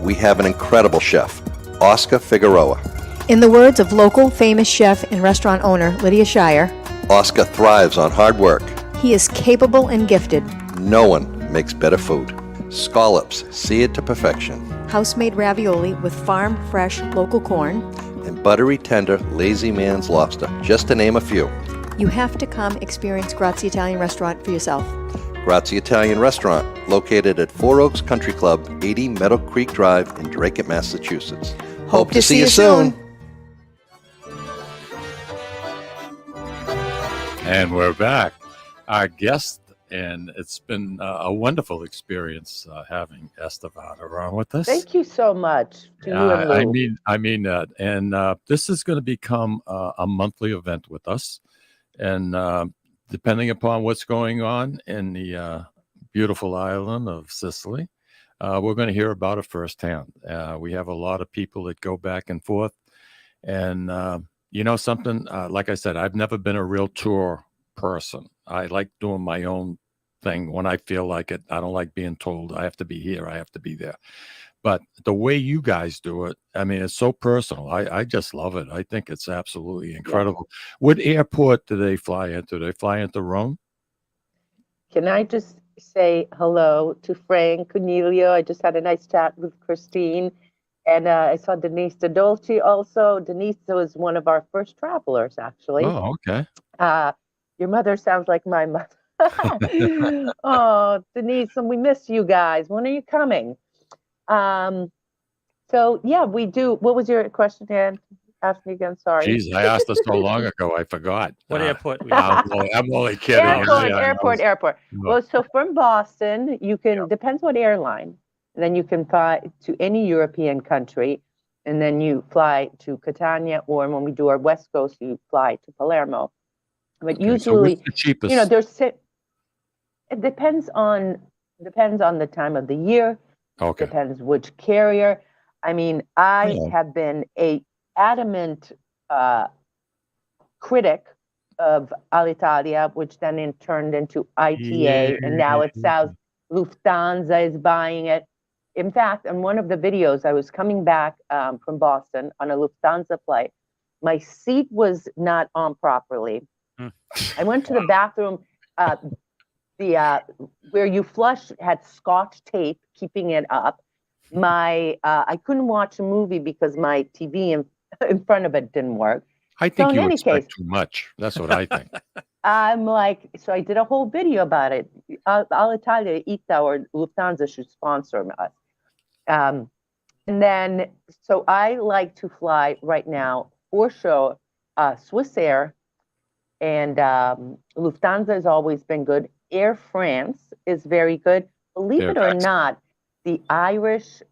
We have an incredible chef, Oscar Figueroa. In the words of local famous chef and restaurant owner Lydia Shire, Oscar thrives on hard work. he is capable and gifted. No one makes better food. Scallops, seared to perfection. House-made ravioli with farm-fresh local corn. And buttery, tender, lazy man's lobster, just to name a few. You have to come experience Grazie Italian Restaurant for yourself. Grazie Italian Restaurant, located at Four Oaks Country Club, 80 Meadow Creek Drive in Drake, Massachusetts. Hope to see you soon. And we're back. Our guest, and it's been a wonderful experience having Eszter Vadja on with us. Thank you so much to you and Lou. I mean that. And this is going to become a monthly event with us. And depending upon what's going on in the beautiful island of Sicily, we're going to hear about it firsthand. We have a lot of people that go back and forth. And, you know, something, like I said, I've never been a real tour person. I like doing my own thing when I feel like it. I don't like being told I have to be here, I have to be there. But the way you guys do it, I mean, it's so personal. I just love it. I think it's absolutely incredible. Yeah. What airport do they fly into? Do they fly into Rome? Can I just say hello to Frank, Cornelio? I just had a nice chat with Christine. And I saw Denise DeDolce also. Denise was one of our first travelers, actually. Oh, okay. Your mother sounds like my mother. Oh, Denise, and we miss you guys. When are you coming? So yeah, we do. What was your question, Dan? Ask me again. Sorry. Jeez, I asked her so long ago, I forgot. What airport? I'm only kidding. Airport. No. Well, so from Boston, you can, depends what airline, and then you can fly to any European country, and then you fly to Catania, or when we do our West Coast, you fly to Palermo. But Okay, so usually, what's the cheapest? you know, it depends on the time of the year. Okay. Depends which carrier. I mean, I Yeah. have been a adamant critic of Alitalia, which then turned into ITA, and now it sounds Lufthansa is buying it. In fact, on one of the videos, I was coming back from Boston on a Lufthansa flight. My seat was not on properly. I went to the bathroom. Where you flush had Scotch tape keeping it up. I couldn't watch a movie because my TV in front of it didn't work. I think So in you any expect case, too much. That's what I think. I'm like, so I did a whole video about it. Alitalia, ITA, or Lufthansa should sponsor us. And then, so I like to fly right now for sure, Swiss Air, and Lufthansa has always been good. Air France is very good. Believe it or not, the Irish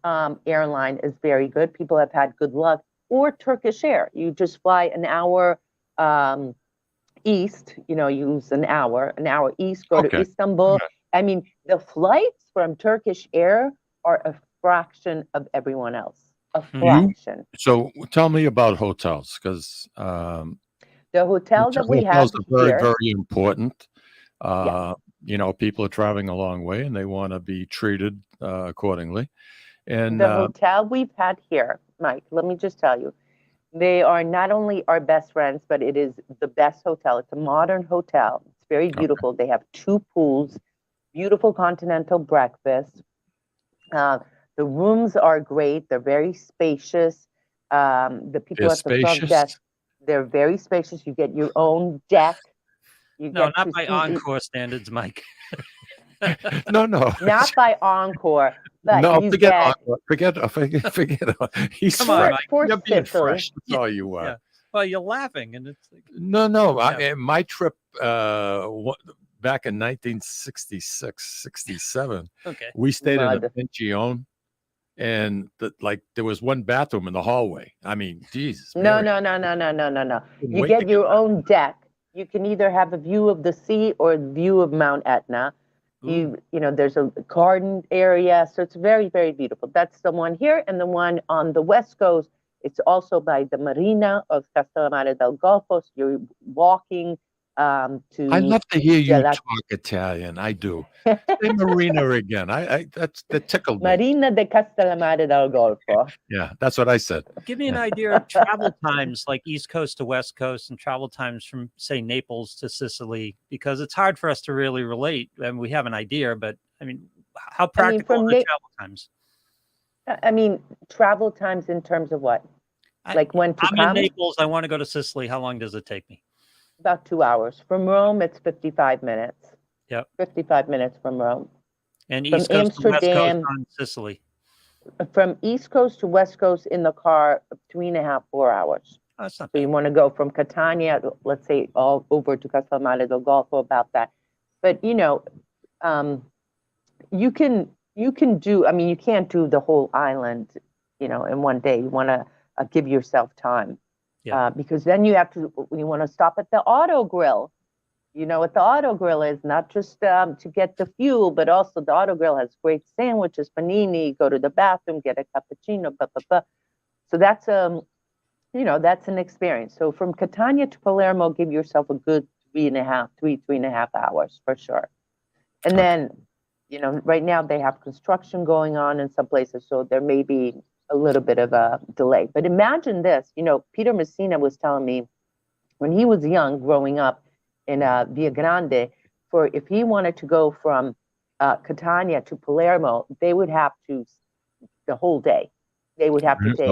airline is very good. People have had good luck. Or Turkish Air. You just fly an hour east, you know, use an hour east, go to Istanbul. Okay. I mean, the flights from Turkish Air are a fraction of everyone else. A fraction. So tell me about hotels, because the hotel that we have hotels are very, here, very important. You know, people are traveling a long way and they want to be treated accordingly. And the hotel we've had here, Mike, let me just tell you, they are not only our best friends, but it is the best hotel. It's a modern hotel. It's very beautiful. They have 2 pools, beautiful continental breakfast. The rooms are great. They're very spacious. The people They're at the front spacious? desk, they're very spacious. You get your own deck. No, not by Encore standards, Mike. no. Not by Encore, but No, you forget get. Encore. Forget. He's Come on, Mike. For You're being Sicily. fresh. That's all you are. Yeah. Well, you're laughing, and it's like, No. My trip back in 1966, 67, okay. we stayed in a Mud. pension, and there was one bathroom in the hallway. I mean, Jesus. No. Couldn't You wait get to your own deck. You can either have a view of the sea or a view of Mount Etna. You know, there's a garden area, so it's very, very beautiful. That's the one here, and the one on the West Coast. It's also by the marina of Castellammare del Golfo. So you're walking to. I love to hear you Gela- talk Italian. I do. Say marina again. That tickled me. Marina de Castellammare del Golfo. Yeah, that's what I said. Give me an idea of travel times, like East Coast to West Coast, and travel times from, say, Naples to Sicily, because it's hard for us to really relate. And we have an idea, but I mean, how practical are the travel times? I mean, travel times in terms of what? Like when to I'm come? in Naples. I want to go to Sicily. How long does it take me? About 2 hours. From Rome, it's 55 minutes. Yep. 55 minutes from Rome. And From East Coast to West Coast Amsterdam- on Sicily. From East Coast to West Coast in the car, 3.5, 4 hours. Oh, that's not So you want to go from Catania, let's say, all over to Castellammare del Golfo, about that. But, you know, you can do, I mean, you can't do the whole island, you know, in one day. You want to give yourself time. Because then you want to stop at the auto grill. You know what the auto grill is, not just to get the fuel, but also the auto grill has great sandwiches, panini, go to the bathroom, get a cappuccino, blah, blah, blah. So that's, you know, that's an experience. So from Catania to Palermo, give yourself a good 3.5 hours for sure. And then, you know, right now they have construction going on in some places, so there may be a little bit of a delay. But imagine this, you know, Peter Messina was telling me when he was young, growing up in Via Grande, if he wanted to go from Catania to Palermo, they would have to, the whole day. They would have to take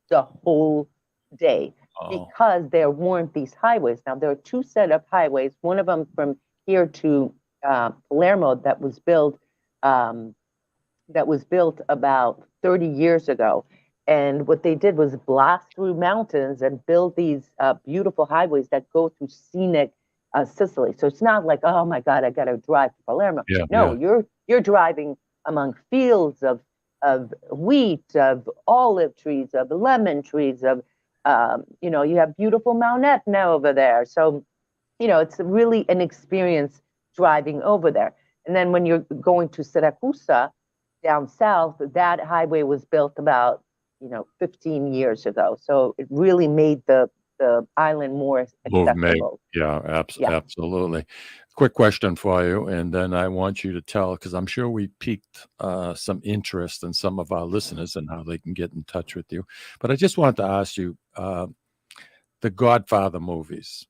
the whole day because there weren't these highways. Now, there are 2 set of highways, one of them from here to Palermo that was built about 30 years ago. And what they did was blast through mountains and build these beautiful highways that go through scenic Sicily. So it's not like, oh my God, I got to drive to Palermo. Yeah, no, yeah. you're driving among fields of wheat, of olive trees, of lemon trees, of you have beautiful Mount Etna over there. So it's really an experience driving over there. And then when you're going to Siracusa down south, that highway was built about 15 years ago. So it really made the island more accessible. Yeah, absolutely. Quick question for you, and then I want you to tell, because I'm sure we piqued some interest in some of our listeners and how they can get in touch with you. But I just wanted to ask you, the Godfather movies,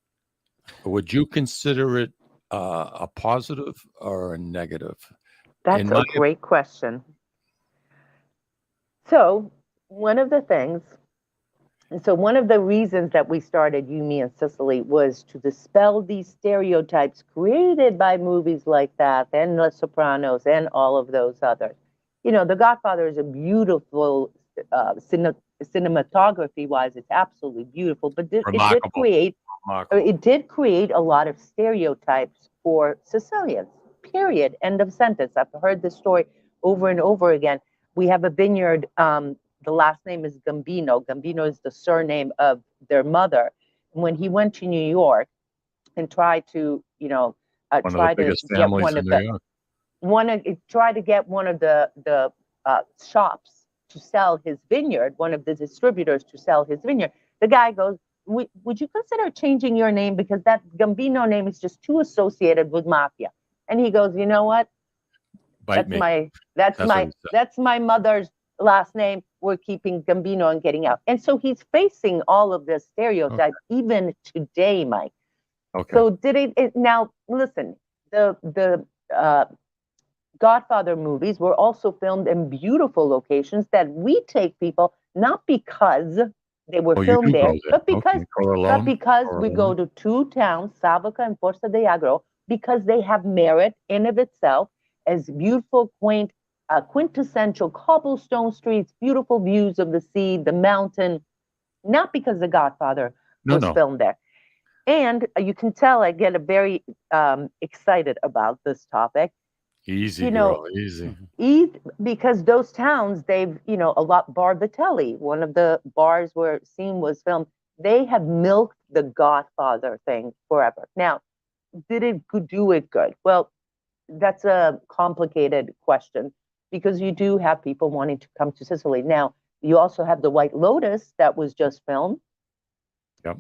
would you consider it a positive or a negative? That's a great question. So one of the reasons that we started You, Me, and Sicily was to dispel these stereotypes created by movies like that and The Sopranos and all of those others. The Godfather is a beautiful cinematography-wise. It's absolutely beautiful, but it did create a lot of stereotypes for Sicilians. Period. End of sentence. I've heard this story over and over again. We have a vineyard. The last name is Gambino. Gambino is the surname of their mother. And when he went to New York and tried to, try to get one of the shops to sell his vineyard, one of the distributors to sell his vineyard, the guy goes, would you consider changing your name, because that Gambino name is just too associated with mafia? And he goes, you know what? That's my mother's last name. We're keeping Gambino and getting out. And so he's facing all of this stereotype even today, Mike. Okay. So now listen, the Godfather movies were also filmed in beautiful locations that we take people, not because they were filmed there, but because we go to two towns, Savoca and Forza de Agro, because they have merit in of itself as beautiful, quaint, quintessential cobblestone streets, beautiful views of the sea, the mountain, not because The Godfather was filmed there. And you can tell I get very excited about this topic. Easy, girl, easy. Because those towns, they've, a lot, Bar Vitelli, one of the bars where scene was filmed, they have milked the Godfather thing forever. Now, did it do it good? Well, that's a complicated question, because you do have people wanting to come to Sicily. Now, you also have the White Lotus that was just filmed. Yep.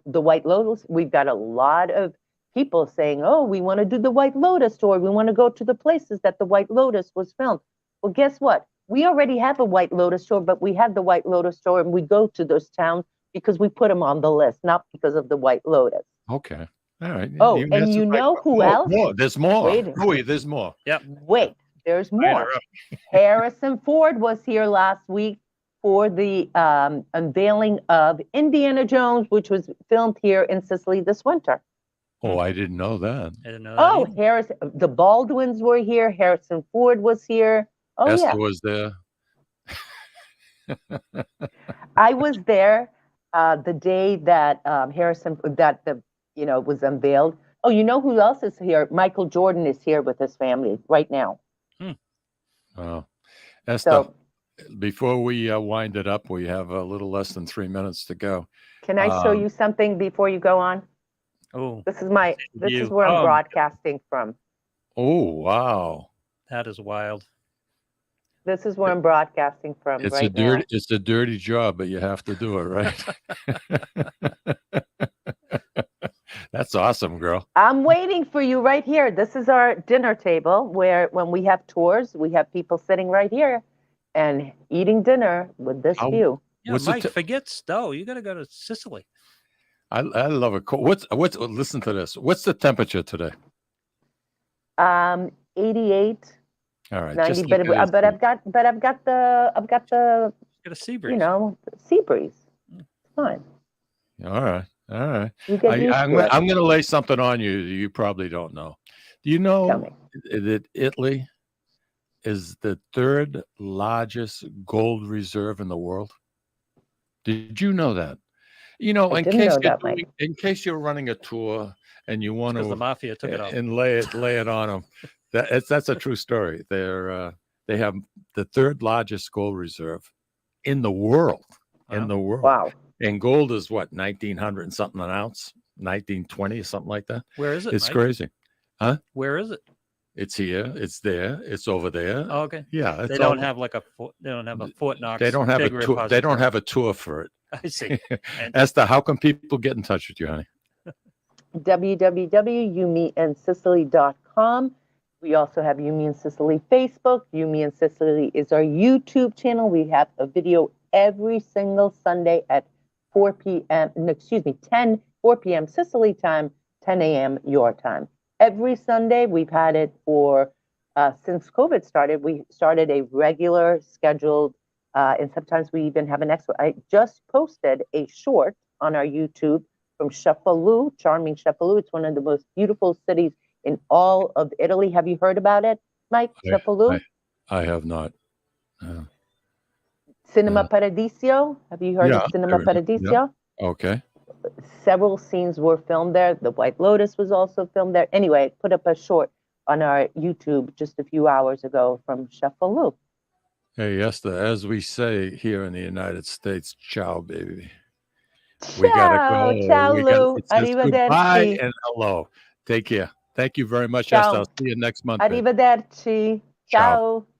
The White Lotus, we've got a lot of people saying, oh, we want to do the White Lotus tour. We want to go to the places that the White Lotus was filmed. Well, guess what? We already have a White Lotus tour, but we have the White Lotus tour, and we go to those towns because we put them on the list, not because of the White Lotus. Okay. All right. Oh, and who else? More. There's more. Wait. There's more. Yep. Wait, there's more. Harrison Ford was here last week for the unveiling of Indiana Jones, which was filmed here in Sicily this winter. Oh, I didn't know that. I didn't know that. The Baldwins were here. Harrison Ford was here. Oh, Eszter was there. I was there the day that was unveiled. Oh, you know who else is here? Michael Jordan is here with his family right now. Oh, Eszter, before we wind it up, we have a little less than 3 minutes to go. Can I show you something before you go on? Oh, this is where I'm broadcasting from. Oh, wow. That is wild. This is where I'm broadcasting from now. It's a dirty job, but you have to do it, right? That's awesome, girl. I'm waiting for you right here. This is our dinner table where when we have tours, we have people sitting right here and eating dinner with this view. Yeah, Mike, forget Stowe. You got to go to Sicily. I love it. Listen to this. What's the temperature today? 88. All right. 90, but I've got the a sea breeze. Sea breeze. It's fine. All right. I'm going to lay something on you you probably don't know. Do you know that Italy is the third largest gold reserve in the world. Did you know that? You know, I in didn't case know you're that, Mike. in case you're running a tour and you want Because the to mafia took it off. and lay it on them, that's a true story. They have the third largest gold reserve in the world. In the world. Wow. And gold is what, 1900 and something an ounce, 1920, something like that. Where is it? It's Mike? crazy. Huh? Where is it? It's here. It's there. It's over there. Oh, okay. Yeah. They don't have like they don't have a Fort Knox. They don't have a big tour. They don't repository. have a tour for it. I see. Esther, how can people get in touch with you, honey? www.youmeandsicily.com. We also have You Me and Sicily Facebook. You Me and Sicily is our YouTube channel. We have a video every single Sunday at 4 p.m. 4 p.m. Sicily time, 10 a.m. your time. Every Sunday, we've had it for, since COVID started, we started a regular scheduled, and sometimes we even have an extra. I just posted a short on our YouTube from Cefalù, charming Cefalù. It's one of the most beautiful cities in all of Italy. Have you heard about it, Mike? Cefalù? I have not. Cinema Paradiso. Have you heard of Cinema Paradiso? Yeah. Okay. Several scenes were filmed there. The White Lotus was also filmed there. Anyway, put up a short on our YouTube just a few hours ago from Cefalù. Hey, Esther, as we say here in the United States, ciao, baby. Ciao, We gotta go. ciao, Lou. It says goodbye Arrivederci. and hello. Take care. Thank you very much, Ciao. Esther. I'll see you next month. babe. Arrivederci. Ciao. Ciao.